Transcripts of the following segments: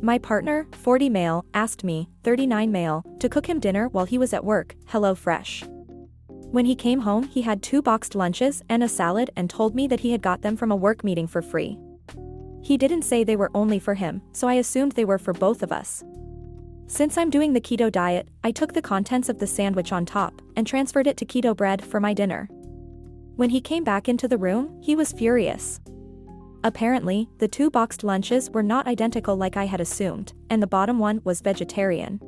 My partner, 40 male, asked me, 39 male, to cook him dinner while he was at work, HelloFresh. When he came home he had 2 boxed lunches and a salad and told me that he had got them from a work meeting for free. He didn't say they were only for him, so I assumed they were for both of us. Since I'm doing the keto diet, I took the contents of the sandwich on top and transferred it to keto bread for my dinner. When he came back into the room, he was furious. Apparently, the 2 boxed lunches were not identical like I had assumed, and the bottom one was vegetarian.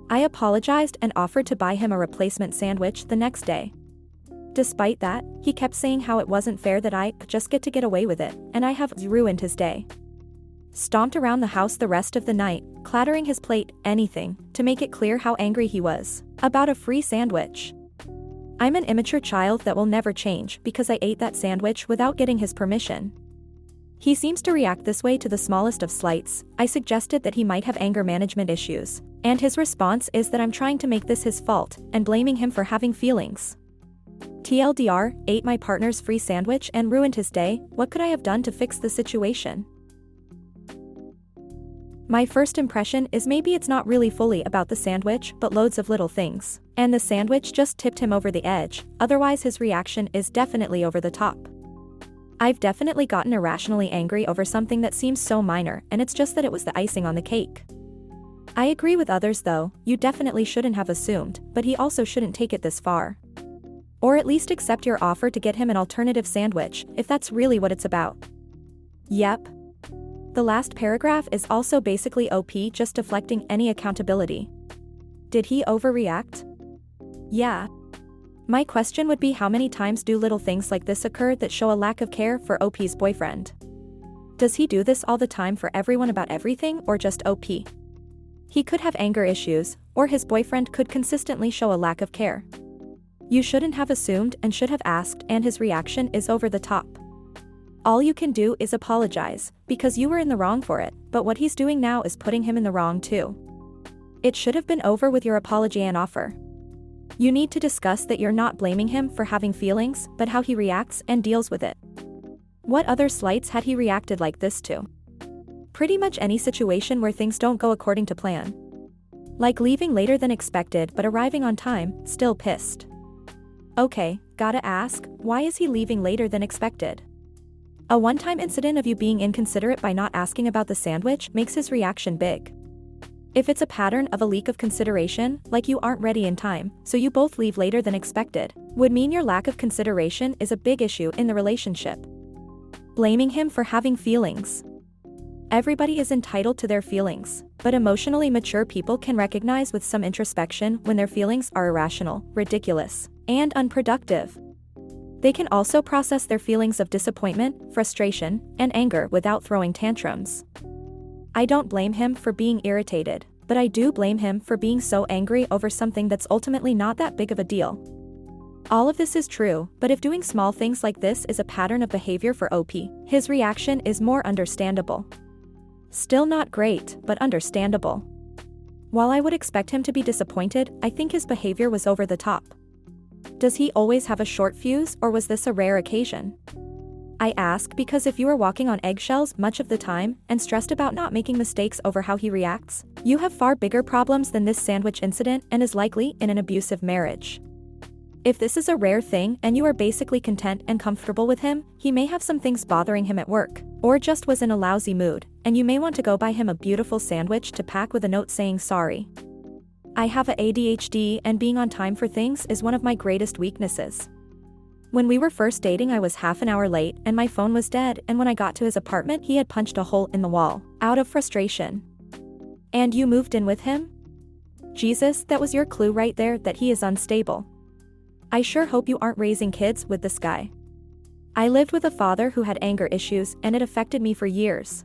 I apologized and offered to buy him a replacement sandwich the next day. Despite that, he kept saying how it wasn't fair that I could just get away with it, and I have ruined his day. Stomped around the house the rest of the night, clattering his plate, anything, to make it clear how angry he was about a free sandwich. I'm an immature child that will never change because I ate that sandwich without getting his permission. He seems to react this way to the smallest of slights. I suggested that he might have anger management issues, and his response is that I'm trying to make this his fault and blaming him for having feelings. TLDR, ate my partner's free sandwich and ruined his day. What could I have done to fix the situation? My first impression is maybe it's not really fully about the sandwich but loads of little things, and the sandwich just tipped him over the edge, otherwise his reaction is definitely over the top. I've definitely gotten irrationally angry over something that seems so minor, and it's just that it was the icing on the cake. I agree with others though, you definitely shouldn't have assumed, but he also shouldn't take it this far. Or at least accept your offer to get him an alternative sandwich, if that's really what it's about. Yep. The last paragraph is also basically OP just deflecting any accountability. Did he overreact? Yeah. My question would be, how many times do little things like this occur that show a lack of care for OP's boyfriend? Does he do this all the time for everyone about everything, or just OP? He could have anger issues, or his boyfriend could consistently show a lack of care. You shouldn't have assumed and should have asked, and his reaction is over the top. All you can do is apologize, because you were in the wrong for it, but what he's doing now is putting him in the wrong too. It should have been over with your apology and offer. You need to discuss that you're not blaming him for having feelings, but how he reacts and deals with it. What other slights had he reacted like this to? Pretty much any situation where things don't go according to plan. Like leaving later than expected but arriving on time, still pissed. Okay, gotta ask, why is he leaving later than expected? A one-time incident of you being inconsiderate by not asking about the sandwich makes his reaction big. If it's a pattern of a leak of consideration, like you aren't ready in time, so you both leave later than expected, would mean your lack of consideration is a big issue in the relationship. Blaming him for having feelings. Everybody is entitled to their feelings, but emotionally mature people can recognize with some introspection when their feelings are irrational, ridiculous, and unproductive. They can also process their feelings of disappointment, frustration, and anger without throwing tantrums. I don't blame him for being irritated, but I do blame him for being so angry over something that's ultimately not that big of a deal. All of this is true, but if doing small things like this is a pattern of behavior for OP, his reaction is more understandable. Still not great, but understandable. While I would expect him to be disappointed, I think his behavior was over the top. Does he always have a short fuse, or was this a rare occasion? I ask because if you are walking on eggshells much of the time and stressed about not making mistakes over how he reacts, you have far bigger problems than this sandwich incident and is likely in an abusive marriage. If this is a rare thing and you are basically content and comfortable with him, he may have some things bothering him at work, or just was in a lousy mood, and you may want to go buy him a beautiful sandwich to pack with a note saying sorry. I have a ADHD and being on time for things is one of my greatest weaknesses. When we were first dating I was half an hour late and my phone was dead, and when I got to his apartment he had punched a hole in the wall, out of frustration. And you moved in with him? Jesus, that was your clue right there that he is unstable. I sure hope you aren't raising kids with this guy. I lived with a father who had anger issues and it affected me for years.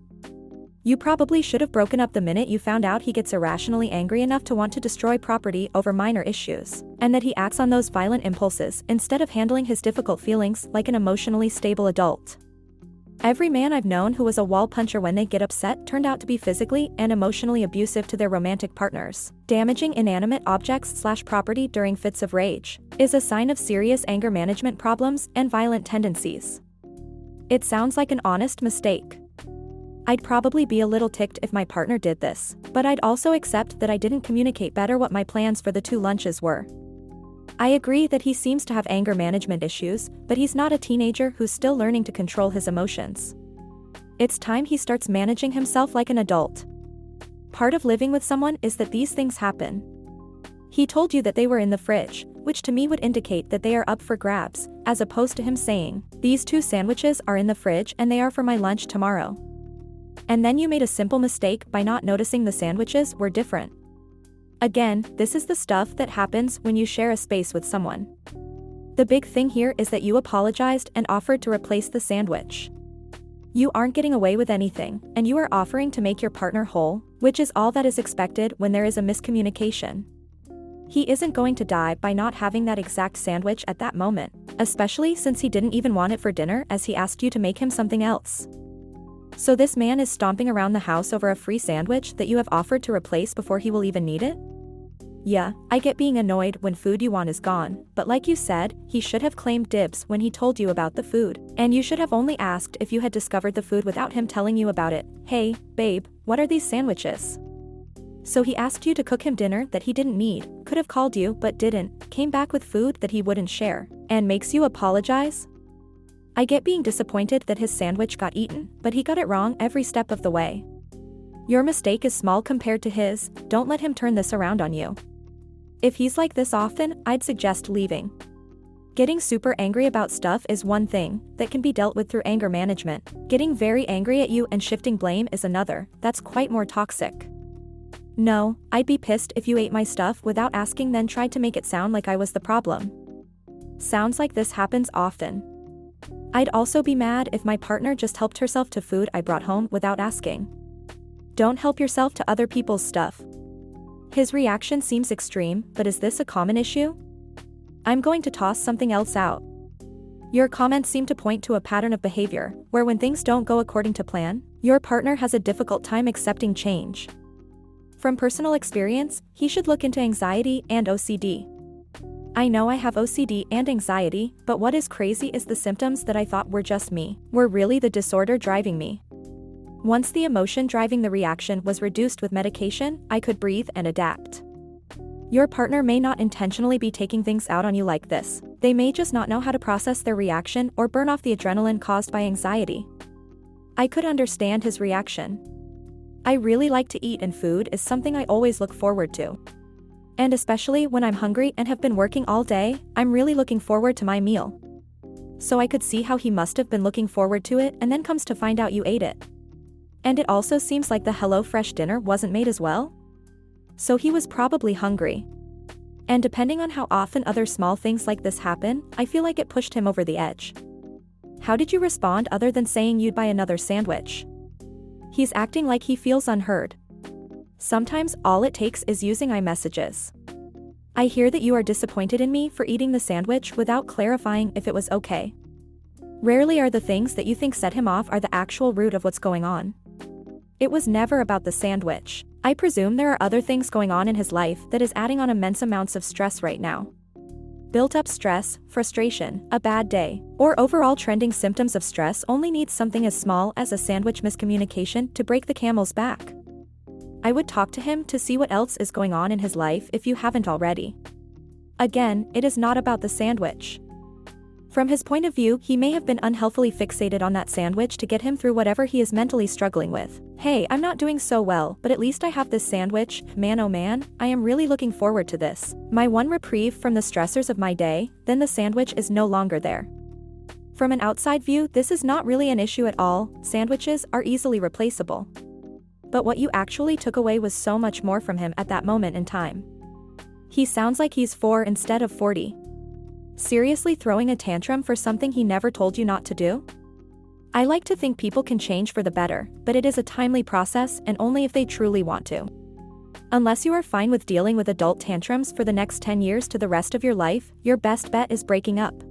You probably should have broken up the minute you found out he gets irrationally angry enough to want to destroy property over minor issues, and that he acts on those violent impulses instead of handling his difficult feelings like an emotionally stable adult. Every man I've known who was a wall puncher when they get upset turned out to be physically and emotionally abusive to their romantic partners. Damaging inanimate objects/property during fits of rage is a sign of serious anger management problems and violent tendencies. It sounds like an honest mistake. I'd probably be a little ticked if my partner did this, but I'd also accept that I didn't communicate better what my plans for the 2 lunches were. I agree that he seems to have anger management issues, but he's not a teenager who's still learning to control his emotions. It's time he starts managing himself like an adult. Part of living with someone is that these things happen. He told you that they were in the fridge, which to me would indicate that they are up for grabs, as opposed to him saying, "These 2 sandwiches are in the fridge and they are for my lunch tomorrow." And then you made a simple mistake by not noticing the sandwiches were different. Again, this is the stuff that happens when you share a space with someone. The big thing here is that you apologized and offered to replace the sandwich. You aren't getting away with anything, and you are offering to make your partner whole, which is all that is expected when there is a miscommunication. He isn't going to die by not having that exact sandwich at that moment, especially since he didn't even want it for dinner as he asked you to make him something else. So this man is stomping around the house over a free sandwich that you have offered to replace before he will even need it? Yeah, I get being annoyed when food you want is gone, but like you said, he should have claimed dibs when he told you about the food, and you should have only asked if you had discovered the food without him telling you about it. "Hey, babe, what are these sandwiches?" So he asked you to cook him dinner that he didn't need, could have called you but didn't, came back with food that he wouldn't share, and makes you apologize? I get being disappointed that his sandwich got eaten, but he got it wrong every step of the way. Your mistake is small compared to his, don't let him turn this around on you. If he's like this often, I'd suggest leaving. Getting super angry about stuff is one thing that can be dealt with through anger management. Getting very angry at you and shifting blame is another, that's quite more toxic. No, I'd be pissed if you ate my stuff without asking then tried to make it sound like I was the problem. Sounds like this happens often. I'd also be mad if my partner just helped herself to food I brought home without asking. Don't help yourself to other people's stuff. His reaction seems extreme, but is this a common issue? I'm going to toss something else out. Your comments seem to point to a pattern of behavior, where when things don't go according to plan, your partner has a difficult time accepting change. From personal experience, he should look into anxiety and OCD. I know I have OCD and anxiety, but what is crazy is the symptoms that I thought were just me, were really the disorder driving me. Once the emotion driving the reaction was reduced with medication, I could breathe and adapt. Your partner may not intentionally be taking things out on you like this, they may just not know how to process their reaction or burn off the adrenaline caused by anxiety. I could understand his reaction. I really like to eat, and food is something I always look forward to. And especially when I'm hungry and have been working all day, I'm really looking forward to my meal. So I could see how he must have been looking forward to it and then comes to find out you ate it. And it also seems like the HelloFresh dinner wasn't made as well. So he was probably hungry. And depending on how often other small things like this happen, I feel like it pushed him over the edge. How did you respond other than saying you'd buy another sandwich? He's acting like he feels unheard. Sometimes all it takes is using iMessages. I hear that you are disappointed in me for eating the sandwich without clarifying if it was okay. Rarely are the things that you think set him off are the actual root of what's going on. It was never about the sandwich. I presume there are other things going on in his life that is adding on immense amounts of stress right now. Built-up stress, frustration, a bad day, or overall trending symptoms of stress only needs something as small as a sandwich miscommunication to break the camel's back. I would talk to him to see what else is going on in his life if you haven't already. Again, it is not about the sandwich. From his point of view, he may have been unhealthily fixated on that sandwich to get him through whatever he is mentally struggling with. Hey, I'm not doing so well, but at least I have this sandwich, man oh man, I am really looking forward to this. My one reprieve from the stressors of my day, then the sandwich is no longer there. From an outside view, this is not really an issue at all, sandwiches are easily replaceable. But what you actually took away was so much more from him at that moment in time. He sounds like he's 4 instead of 40. Seriously throwing a tantrum for something he never told you not to do? I like to think people can change for the better, but it is a timely process and only if they truly want to. Unless you are fine with dealing with adult tantrums for the next 10 years to the rest of your life, your best bet is breaking up.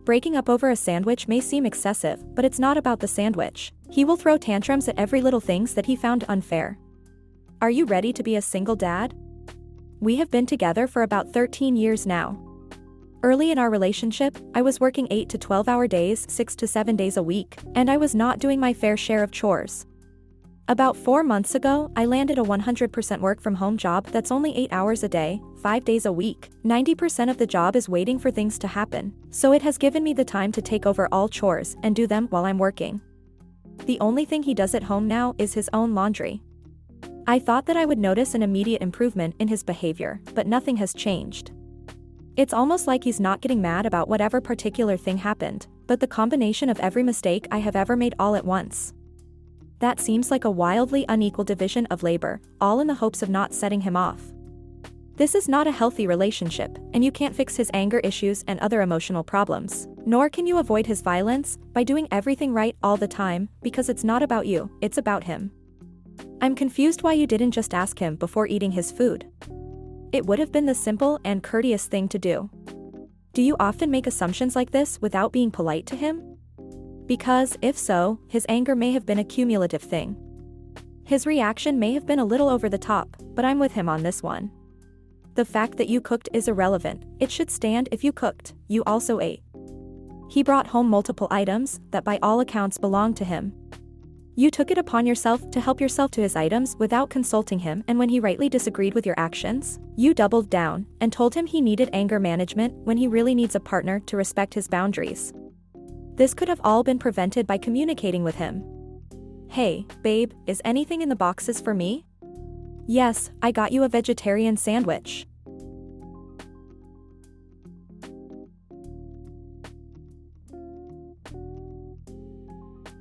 Breaking up over a sandwich may seem excessive, but it's not about the sandwich. He will throw tantrums at every little things that he found unfair. Are you ready to be a single dad? We have been together for about 13 years now. Early in our relationship, I was working 8 to 12-hour days 6 to 7 days a week, and I was not doing my fair share of chores. About 4 months ago, I landed a 100% work from home job that's only 8 hours a day, 5 days a week. 90% of the job is waiting for things to happen, so it has given me the time to take over all chores and do them while I'm working. The only thing he does at home now is his own laundry. I thought that I would notice an immediate improvement in his behavior, but nothing has changed. It's almost like he's not getting mad about whatever particular thing happened, but the combination of every mistake I have ever made all at once. That seems like a wildly unequal division of labor, all in the hopes of not setting him off. This is not a healthy relationship, and you can't fix his anger issues and other emotional problems. Nor can you avoid his violence by doing everything right all the time, because it's not about you, it's about him. I'm confused why you didn't just ask him before eating his food. It would have been the simple and courteous thing to do. Do you often make assumptions like this without being polite to him? Because, if so, his anger may have been a cumulative thing. His reaction may have been a little over the top, but I'm with him on this one. The fact that you cooked is irrelevant, it should stand if you cooked, you also ate. He brought home multiple items that by all accounts belonged to him. You took it upon yourself to help yourself to his items without consulting him, and when he rightly disagreed with your actions, you doubled down and told him he needed anger management when he really needs a partner to respect his boundaries. This could have all been prevented by communicating with him. Hey, babe, is anything in the boxes for me? Yes, I got you a vegetarian sandwich.